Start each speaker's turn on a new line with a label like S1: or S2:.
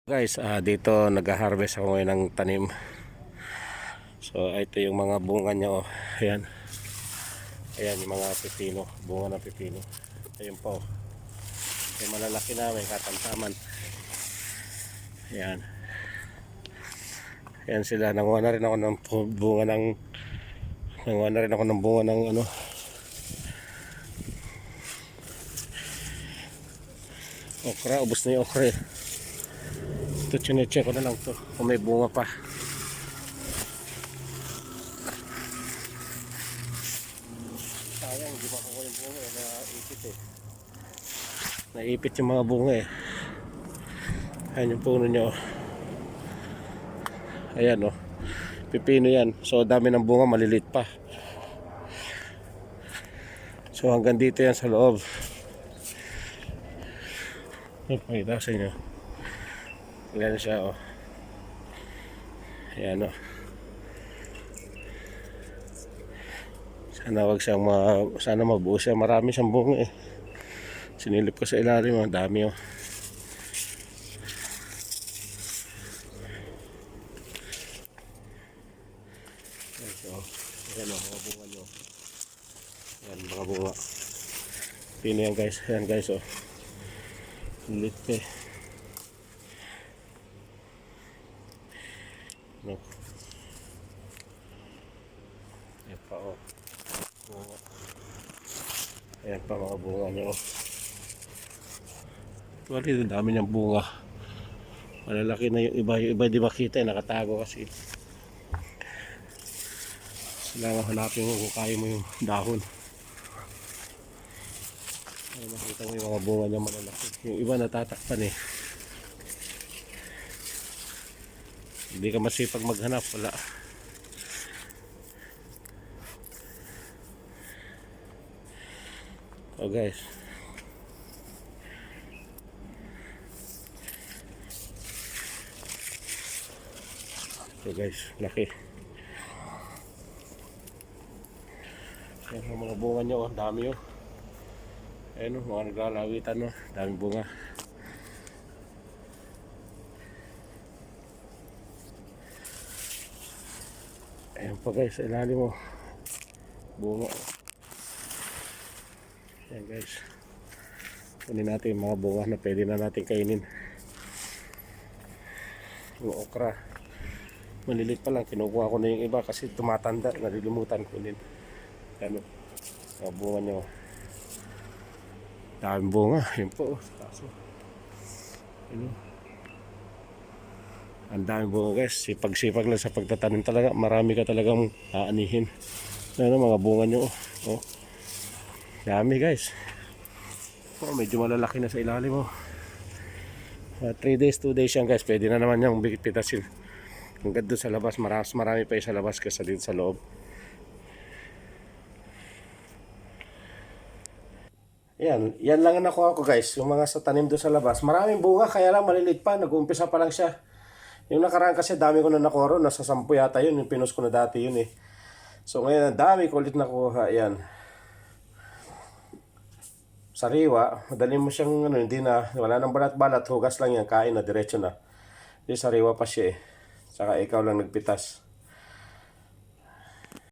S1: Guys, dito nag-harvest ako ngayon ng tanim. So ito yung mga bunga niya, oh. Ayan. Ayan yung mga pipino, bunga ng pipino. Ayun po. Yung malalaki na, may katamtaman. Ayan. Ayan sila. Nanguha na rin ako ng bunga ng ano, okra. Ubos na yung okra. Ito, chinecheck ko na lang to kung may bunga pa. Sayang, hindi pa ako yung bunga. Naipit eh. Naipit yung mga bunga eh. Ayan yung puno nyo. Ayan, oh. Pipino yan. So dami ng bunga, malilit pa. So hanggang dito yan sa loob. Pakita sa inyo. Ayan siya, oh. Ayan, oh. Sana mabuo siya. Marami siyang bunga eh. Sinilip ko sa ilalim, oh. Dami, oh. Ayan, oh. Mga bunga nyo. Ayan, mga bunga. Pino yan, guys. Ayan, guys, oh. Lilit eh. No. Ayan pa, oh. Bunga. Ayan pa mga bunga nyo, oh. Wali, dami niyang bunga. Malalaki na yung iba di makita eh, nakatago kasi. Kailangan hanapin mo kung kaya mo yung dahon. Para makita mo yung mga bunga niya malalaki. Yung iba natatakpan eh. Hindi ka masipag maghanap, wala. Oh guys. So guys, laki. Yan ang mga bunga nyo, oh. Dami, oh. Ayan, oh, mga naglalawitan, oh. Daming bunga. Ayan pa guys, sa ilalim, oh. Bunga, oh. Ayan guys. Kunin natin yung mga bunga na pwede na natin kainin. Yung okra. Malilit pa lang, kinukuha ko na yung iba kasi tumatanda, nalilimutan kunin. Ano, mga bunga nyo. Daming bunga, yun po. Kaso, yun, ang daming bunga guys. Sipag-sipag lang sa pagtatanim talaga. Marami ka talagang aanihin. Ano, mga bunga nyo. Oh. Dami guys. Oh, medyo malalaki na sa ilalim, oh. 3 days, 2 days yan guys. Pwede na naman yung pitasin. Hanggang doon sa labas, marami pa yung sa labas kaysa din sa loob. Yan lang ang nakuha ko guys. Yung mga sa tanim doon sa labas, maraming bunga, kaya lang maliliit pa. Nag-uumpisa pa lang siya. Yung nakaraan kasi dami ko na nakuha ron. Nasa 10 yata yun. Yung pinost ko na dati yun eh. So ngayon, dami ko ulit nakuha. Yan. Sariwa, madali mo siyang ano, hindi na, wala nang balat-balat. Hugas lang yan, kain na, diretso na. Yung sariwa pa siya eh. Saka ikaw lang nagpitas.